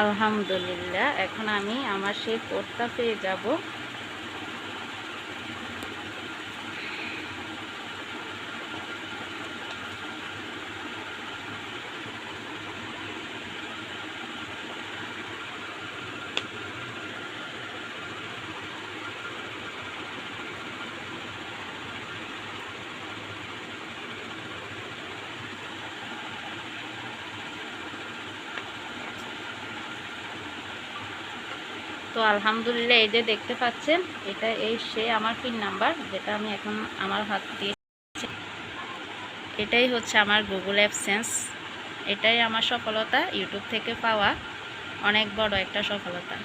আলহামদুলিল্লাহ, এখন আমি আমার সেই কোডটা পেয়ে যাব। তো আলহামদুলিল্লাহ, এই যে দেখতে পাচ্ছেন, এটা সে আমার পিন নাম্বার, যেটা আমি এখন আমার হাত দিয়ে, এটাই হচ্ছে আমার গুগল অ্যাডসেন্স। এটাই আমার সফলতা, ইউটিউব থেকে পাওয়া অনেক বড় একটা সফলতা।